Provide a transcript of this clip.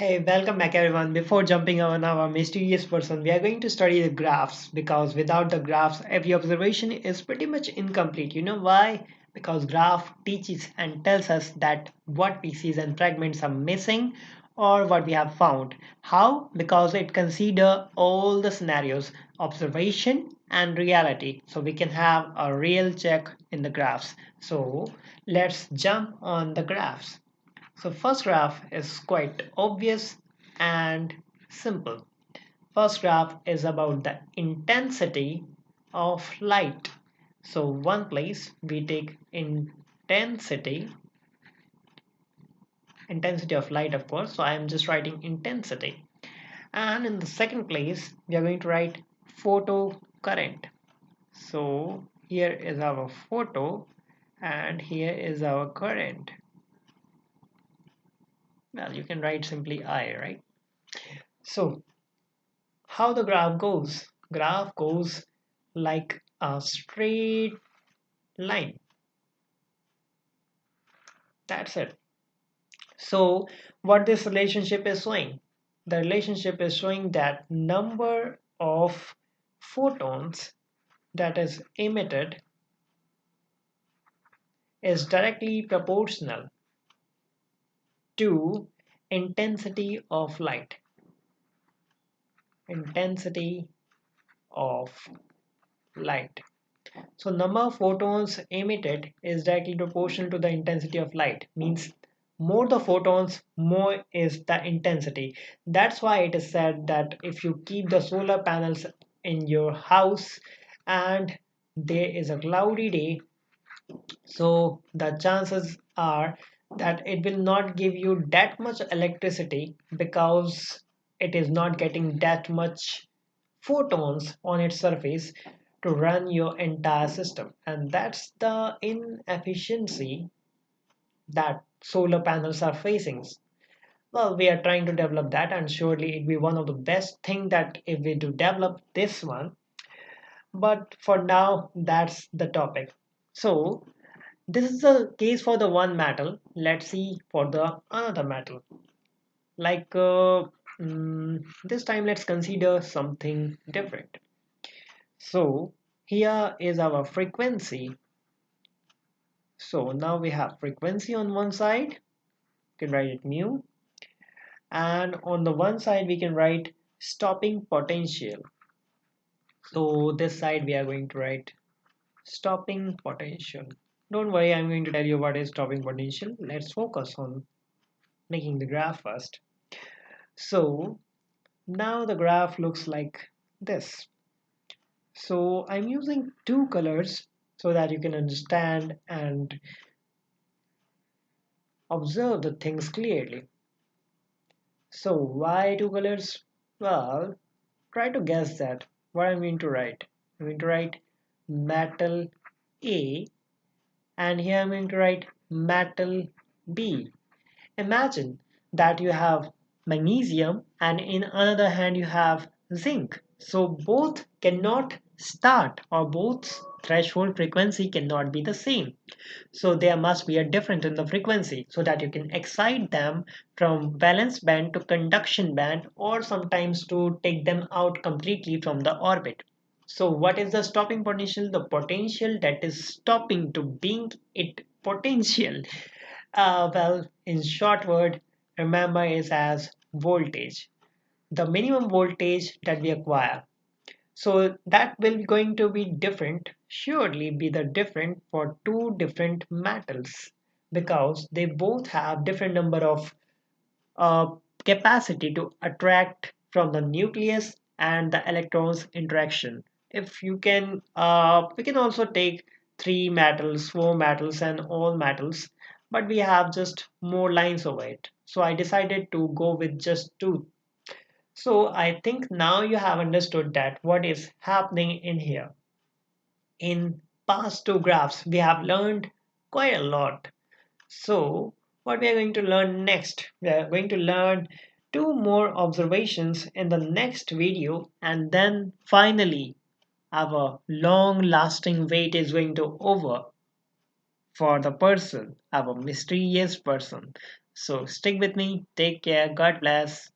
Hey, welcome back everyone. Before jumping on our mysterious person, we are going to study the graphs because without the graphs, every observation is pretty much incomplete. You know why? Because graph teaches and tells us that what pieces and fragments are missing or what we have found. How? Because it consider all the scenarios, observation and reality. So we can have a real check in the graphs. So let's jump on the graphs. So first graph is quite obvious and simple. First graph is about the intensity of light. So one place we take intensity of light of course. So I am just writing intensity. And in the second place we are going to write photo current. So here is our photo and here is our current. Well, you can write simply I, right? So how the graph goes like a straight line. That's it. So what this relationship is showing, the relationship is showing that number of photons that is emitted is directly proportional to intensity of light. Intensity of light. So number of photons emitted is directly proportional to the intensity of light. Means more the photons, more is the intensity. That's why it is said that if you keep the solar panels in your house and there is a cloudy day, so the chances are that it will not give you that much electricity because it is not getting that much photons on its surface to run your entire system, and that's the inefficiency that solar panels are facing. Well, we are trying to develop that, and surely it will be one of the best thing that if we do develop this one. But for now, that's the topic. So this is the case for the one metal. Let's see for the another metal. Like this time, let's consider something different. So here is our frequency. So now we have frequency on one side. You can write it mu. And on the one side, we can write stopping potential. So this side, we are going to write stopping potential. Don't worry, I'm going to tell you what is stopping potential. Let's focus on making the graph first. So now the graph looks like this. So I'm using two colors so that you can understand and observe the things clearly. So why two colors? Well, try to guess that. What I'm going to write. I'm going to write metal A and here I'm going to write metal B. Imagine that you have magnesium and in another hand you have zinc. So both cannot start or both threshold frequency cannot be the same. So there must be a difference in the frequency so that you can excite them from valence band to conduction band or sometimes to take them out completely from the orbit. So what is the stopping potential? The potential that is stopping to being it potential. Well, in short word, remember is as voltage. The minimum voltage that we acquire. So that will going to be different, surely be the different for two different metals because they both have different number of uh, capacity to attract from the nucleus and the electrons interaction. If you can, we can also take three metals, four metals, and all metals, but we have just more lines over it. So I decided to go with just two. So I think now you have understood that what is happening in here. In past two graphs, we have learned quite a lot. So what we are going to learn next, we are going to learn two more observations in the next video and then finally our long lasting wait is going to over for the person, our mysterious person. So stick with me. Take care. God bless.